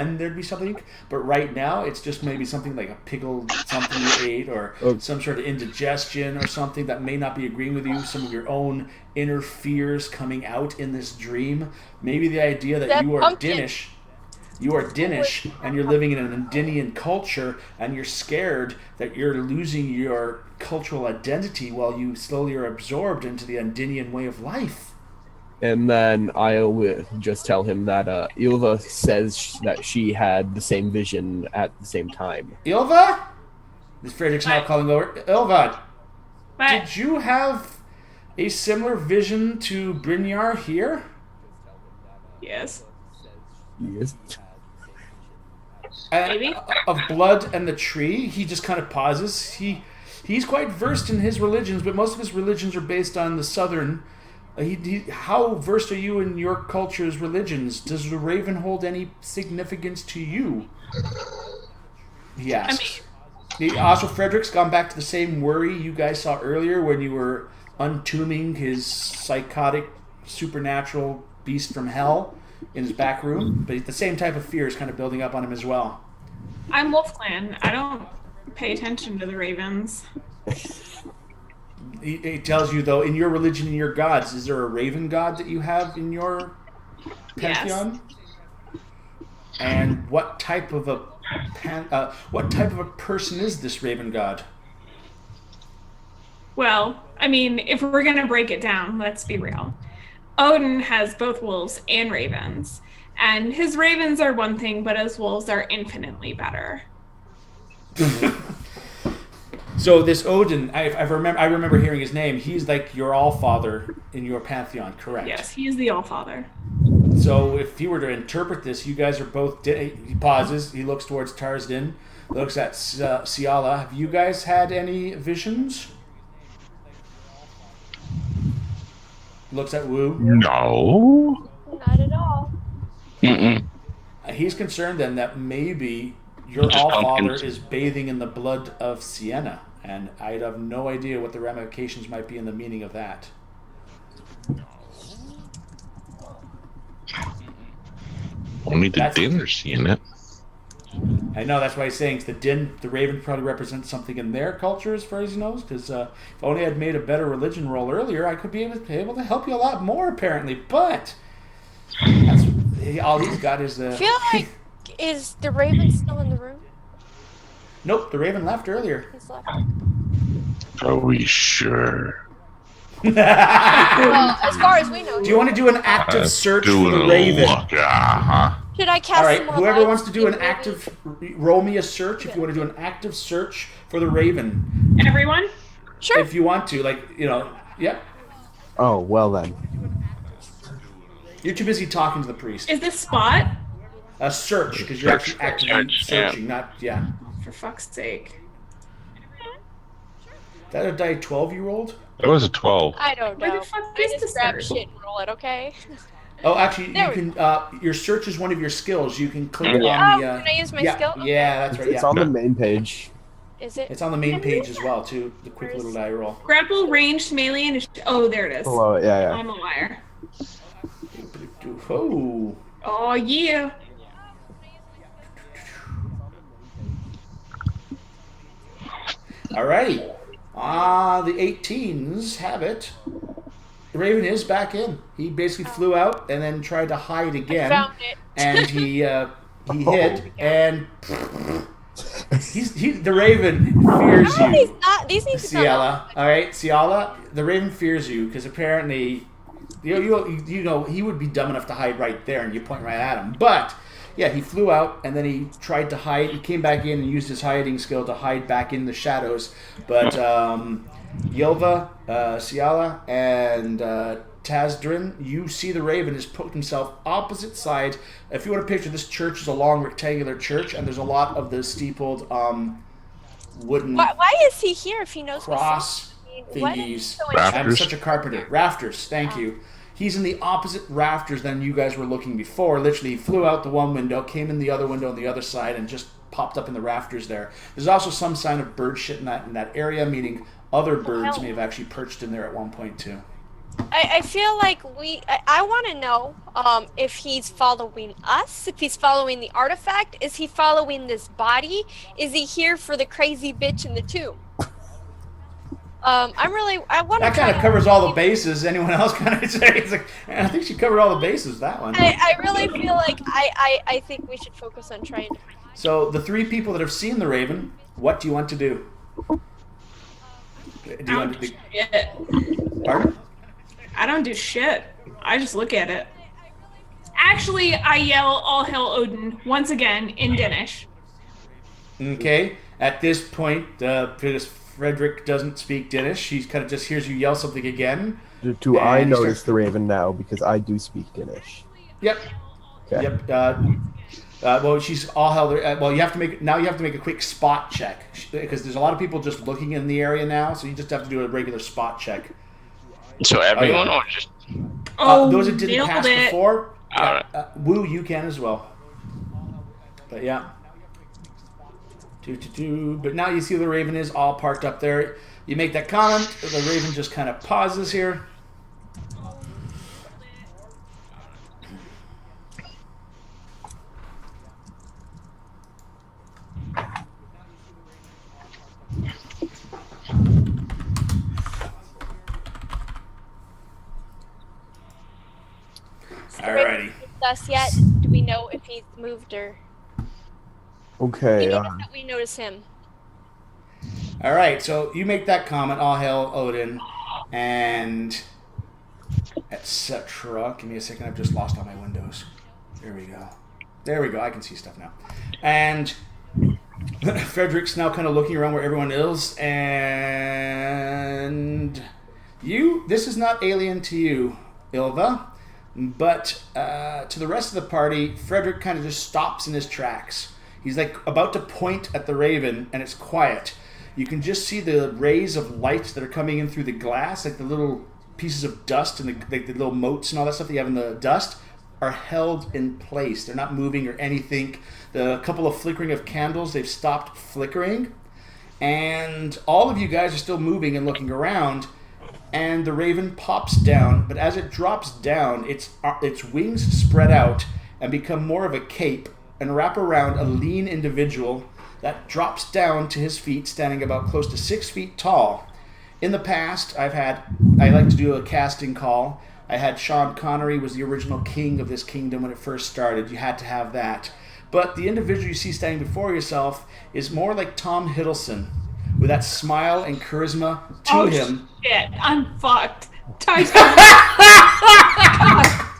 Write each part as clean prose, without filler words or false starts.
then there'd be something. But right now, it's just maybe something like a pickled something you ate, or some sort of indigestion or something that may not be agreeing with you. Some of your own inner fears coming out in this dream. Maybe the idea that That you are pumpkin. Dinish. You are Dinish, and you're living in an Indian culture, and you're scared that you're losing your cultural identity while you slowly are absorbed into the Indian way of life. And then I'll just tell him that Ilva says that she had the same vision at the same time. Ilva? This Frederick's now calling over. Ilva, But did you have a similar vision to Brynjar here? yes. Yes. Maybe. Of blood and the tree. He just kind of pauses. He's quite versed in his religions, but most of his religions are based on the southern. How versed are you in your culture's religions? Does the raven hold any significance to you? He asks. Also, Frederick's gone back to the same worry you guys saw earlier when you were untombing his psychotic, supernatural beast from hell in his back room. But the same type of fear is kind of building up on him as well. I'm Wolf Clan. I don't pay attention to the ravens. He tells you, though, in your religion and your gods, is there a raven god that you have in your pantheon? Yes. And what type of a person is this raven god? Well, I mean, if we're gonna break it down, let's be real. Odin has both wolves and ravens, and his ravens are one thing, but his wolves are infinitely better. So this Odin, I remember hearing his name. He's like your Allfather in your pantheon, correct? Yes, he is the Allfather. So if he were to interpret this, you guys are both... He pauses. He looks towards Tarsden. Looks at Ciala. Have you guys had any visions? Looks at Wu. No. Not at all. Mm-mm. He's concerned then that maybe your Allfather is bathing in the blood of Sienna, and I'd have no idea what the ramifications might be in the meaning of that. Only the dinner seeing it. I know, that's why he's saying the raven probably represents something in their culture as far as he knows, because if only I'd made a better religion roll earlier, I could be able to help you a lot more, apparently, but all he's got is the... I feel like, is the raven still in the room? Nope, the raven left earlier. He's left. Are we sure? Well, as far as we know. Do you want to do an active search for the raven? Should I cast All right, some more whoever lights wants to do an in active... Roll me a search if you want to do an active search for the raven. Everyone? Sure. If you want to, yep. Oh, well then. You're too busy talking to the priest. Is this Spot? A search, because you're actually actively searching, Oh, for fuck's sake. Is that a die 12 you rolled? That was a 12. I don't know. Where the fuck I is just this grab search? shit and roll it, okay? Oh, actually, you There we can. Your search is one of your skills. You can click on the. can I use my skill? Okay. Yeah, that's right. It's on the main page. Is it? It's on the main page as well, too. The quick little die roll. Grapple, ranged, melee, and... Oh, there it is. Below it, yeah. I'm a liar. Oh. Oh, yeah. All right. The 18s have it. The raven is back in. He basically flew out and then tried to hide again. I found it. And he hid, and the raven fears you. These need to come Ciala. All right, Ciala, the raven fears you because apparently, you know, he would be dumb enough to hide right there, and you point right at him. But yeah, he flew out and then he tried to hide. He came back in and used his hiding skill to hide back in the shadows. But Yelva, Ciala, and Tazdrin, you see the raven has put himself opposite side. If you want to picture, this church is a long rectangular church, and there's a lot of the steepled wooden. Why is he here if he knows cross what thingies. Rafters. I'm such a carpenter. Rafters, thank you. He's in the opposite rafters than you guys were looking before. Literally, he flew out the one window, came in the other window on the other side, and just popped up in the rafters there. There's also some sign of bird shit in that area, meaning other birds may have actually perched in there at one point too. I feel like I want to know if he's following us, if he's following the artifact, is he following this body? Is he here for the crazy bitch in the tomb? I want to. That kind of covers all the bases. Anyone else kind of say? It's like, I think she covered all the bases. That one. I really feel like I think we should focus on trying to. So the 3 people that have seen the Raven, what do you want to do? Do you want to do? Shit. Pardon? I don't do shit. I just look at it. Actually, I yell "All Hail Odin" once again in Danish. Okay. At this point, because Frederick doesn't speak Danish, she kind of just hears you yell something again. Do I And he notice starts- the Raven now because I do speak Danish? Yep. Okay. Yep. Well, she's all held. Well, you have to make a quick spot check because there's a lot of people just looking in the area now, so you just have to do a regular spot check. So everyone or just Those that didn't nailed pass it. before, All right. Woo, you can as well. But yeah. But now you see the Raven is all parked up there. You make that comment, the Raven just kind of pauses here. Alrighty. Us yet? Do we know if he's moved or? Okay. We notice him. All right, so you make that comment, all hail Odin, and etc. Give me a second, I've just lost all my windows. There we go. There we go, I can see stuff now. And Frederick's now kind of looking around where everyone is, and this is not alien to you, Ilva, but to the rest of the party, Frederick kind of just stops in his tracks. He's like about to point at the Raven, and it's quiet. You can just see the rays of light that are coming in through the glass, like the little pieces of dust and the little motes and all that stuff that you have in the dust are held in place. They're not moving or anything. The couple of flickering of candles, they've stopped flickering. And all of you guys are still moving and looking around. And the Raven pops down, but as it drops down, its wings spread out and become more of a cape and wrap around a lean individual that drops down to his feet, standing about close to 6 feet tall. In the past, I like to do a casting call. I had Sean Connery was the original king of this kingdom when it first started. You had to have that. But the individual you see standing before yourself is more like Tom Hiddleston, with that smile and charisma to him. Shit, I'm fucked. God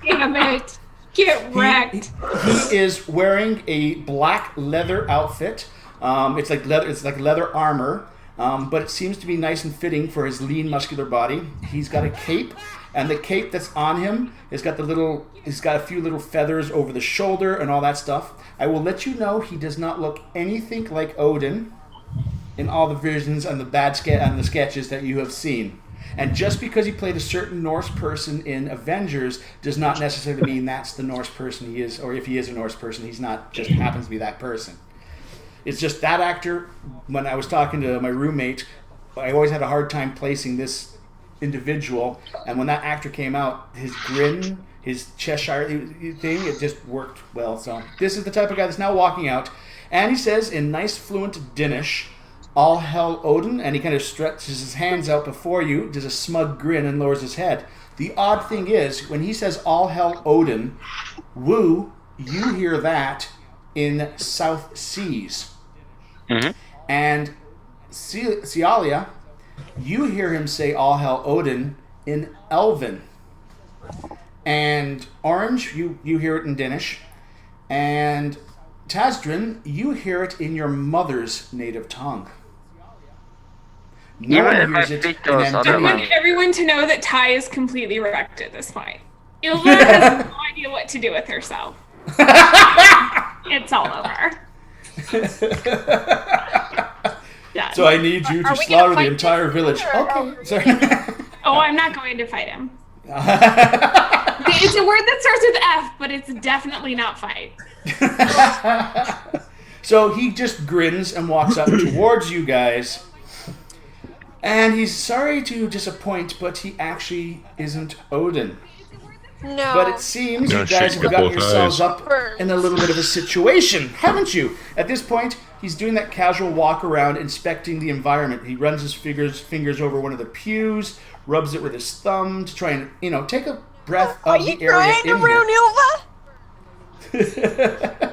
damn it. Get wrecked. He is wearing a black leather outfit. It's like leather armor, but it seems to be nice and fitting for his lean, muscular body. He's got a cape, and the cape that's on him he's got a few little feathers over the shoulder and all that stuff. I will let you know he does not look anything like Odin in all the visions and the sketches that you have seen. And just because he played a certain Norse person in Avengers does not necessarily mean that's the Norse person he is, or if he is a Norse person, he's not, just happens to be that person. It's just that actor, when I was talking to my roommate, I always had a hard time placing this individual, and when that actor came out, his grin, his Cheshire thing, it just worked well. So this is the type of guy that's now walking out, and he says in nice fluent Danish, "All hail Odin," and he kind of stretches his hands out before you, does a smug grin, and lowers his head. The odd thing is, when he says "All hail Odin," Woo, you hear that in South Seas. Mm-hmm. And Cialia, you hear him say "All hail Odin" in Elven. And Orange, you hear it in Danish. And Tazdrin, you hear it in your mother's native tongue. No one hears it in I want Endymion. everyone to know that Ty is completely wrecked at this point. Ilva has no idea what to do with herself. It's all over. Done. So I need you to Are we gonna slaughter the fight entire this village. or- Okay. Sorry. Oh, I'm not going to fight him. It's a word that starts with F, but it's definitely not fight. So he just grins and walks up towards you guys. And he's sorry to disappoint, but he actually isn't Odin. No. But it seems Yeah, you guys shake have the got both yourselves eyes. up in a little bit of a situation, haven't you? At this point, he's doing that casual walk around, inspecting the environment. He runs his fingers over one of the pews, rubs it with his thumb to try and, take a breath Are of you the area trying to in here. ruin Ilva?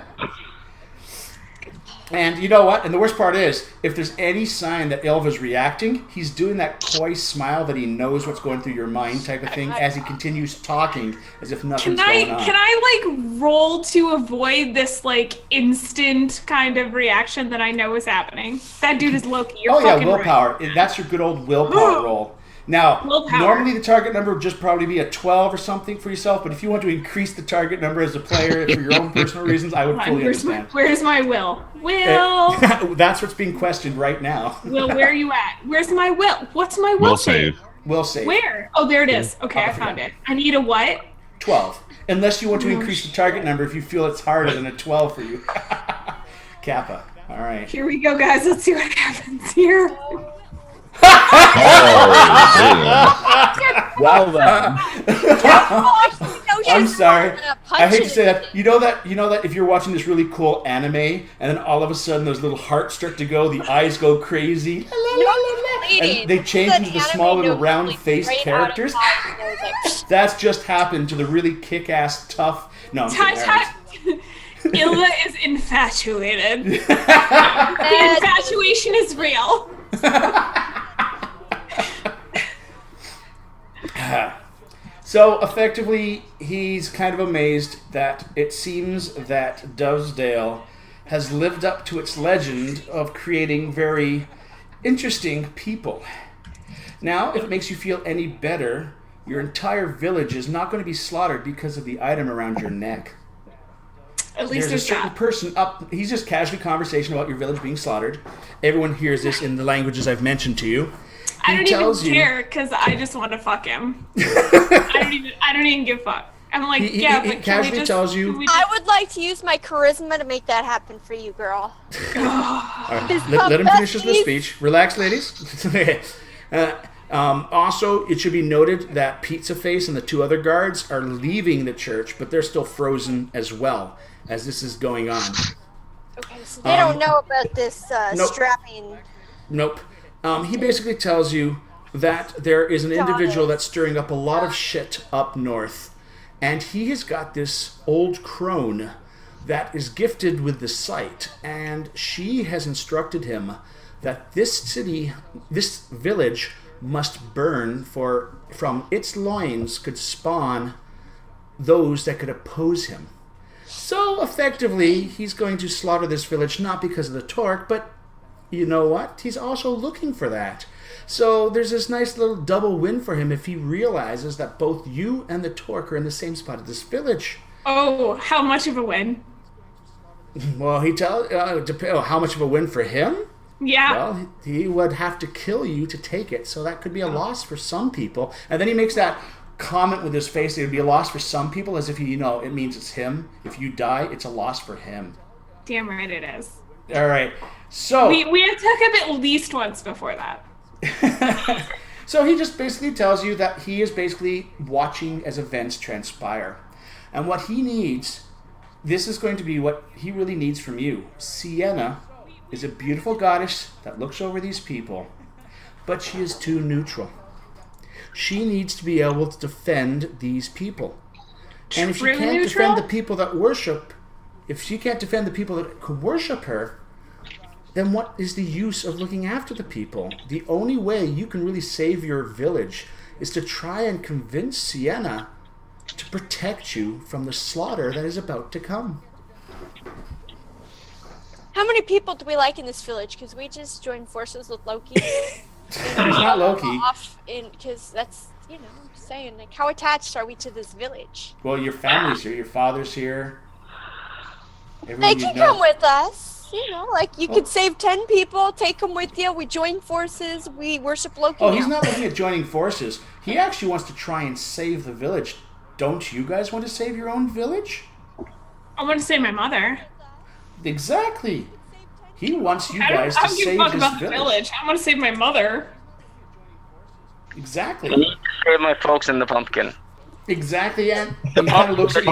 And you know what? And the worst part is, if there's any sign that Ilva's reacting, he's doing that coy smile that he knows what's going through your mind type of thing as he continues talking as if nothing's going on. Can I roll to avoid this instant kind of reaction that I know is happening? That dude is Loki. You're fucking willpower. right. That's your good old willpower roll. Now, Willpower. normally the target number would just probably be a 12 or something for yourself, but if you want to increase the target number as a player for your own personal reasons, I would fully understand. Where's my will? Will. That's what's being questioned right now. Will, where are you at? Where's my will? What's my will Will save. Will save. Where? Oh, there it is. Okay, I found it. I need a what? 12. Unless you want to increase the target number if you feel it's harder than a 12 for you. Kappa. All right. Here we go, guys. Let's see what happens here. Well then. I'm sorry. I hate to say that. You know that if you're watching this really cool anime and then all of a sudden those little hearts start to go, the eyes go crazy. And they change into the small little round-faced characters. That's just happened to the really kick-ass tough. No, I'm kidding. Ilva is infatuated. The infatuation is real. So effectively, he's kind of amazed that it seems that Dovedale has lived up to its legend of creating very interesting people. Now, if it makes you feel any better, your entire village is not going to be slaughtered because of the item around your neck. At least There's a certain that. person up. He's just casually conversation about your village being slaughtered. Everyone hears this in the languages I've mentioned to you. I don't tells even you- care because I just want to fuck him. I don't even give a fuck. I'm like, He but can casually we just, tells you- can we just- I would like to use my charisma to make that happen for you, girl. All right, let him finish his little speech. Relax, ladies. Also, it should be noted that Pizza Face and the two other guards are leaving the church, but they're still frozen as well as this is going on. Okay, so they don't know about this nope. strapping. Nope. He basically tells you that there is an individual that's stirring up a lot of shit up north, and he has got this old crone that is gifted with the sight, and she has instructed him that this village must burn, for from its loins could spawn those that could oppose him. So effectively, he's going to slaughter this village not because of the torque, but you know what? He's also looking for that. So there's this nice little double win for him if he realizes that both you and the torque are in the same spot of this village. Oh, how much of a win? Well, he tells how much of a win for him? Yeah. Well, he would have to kill you to take it, so that could be a loss for some people. And then he makes that comment with his face, it would be a loss for some people, as if he, it means it's him. If you die, it's a loss for him. Damn right it is. All right, so... We had took him at least once before that. So he just basically tells you that he is basically watching as events transpire. And what he needs, this is going to be what he really needs from you. Sienna is a beautiful goddess that looks over these people, but she is too neutral. She needs to be able to defend these people. And if she can't defend the people that worship, if she can't defend the people that could worship her, then what is the use of looking after the people? The only way you can really save your village is to try and convince Sienna to protect you from the slaughter that is about to come. How many people do we like in this village? Because we just joined forces with Loki. He's not Loki. Because that's, I'm saying, how attached are we to this village? Well, your family's here. Your father's here. They can come with us. You could save 10 people, take them with you. We join forces. We worship Loki. Oh, he's not looking at joining forces. He actually wants to try and save the village. Don't you guys want to save your own village? I want to save my mother. Exactly. He wants you I guys to don't give a save fuck his about the village. village. I want to save my mother. Exactly. I need to save my folks in the pumpkin. Exactly, and he kind of looks at you.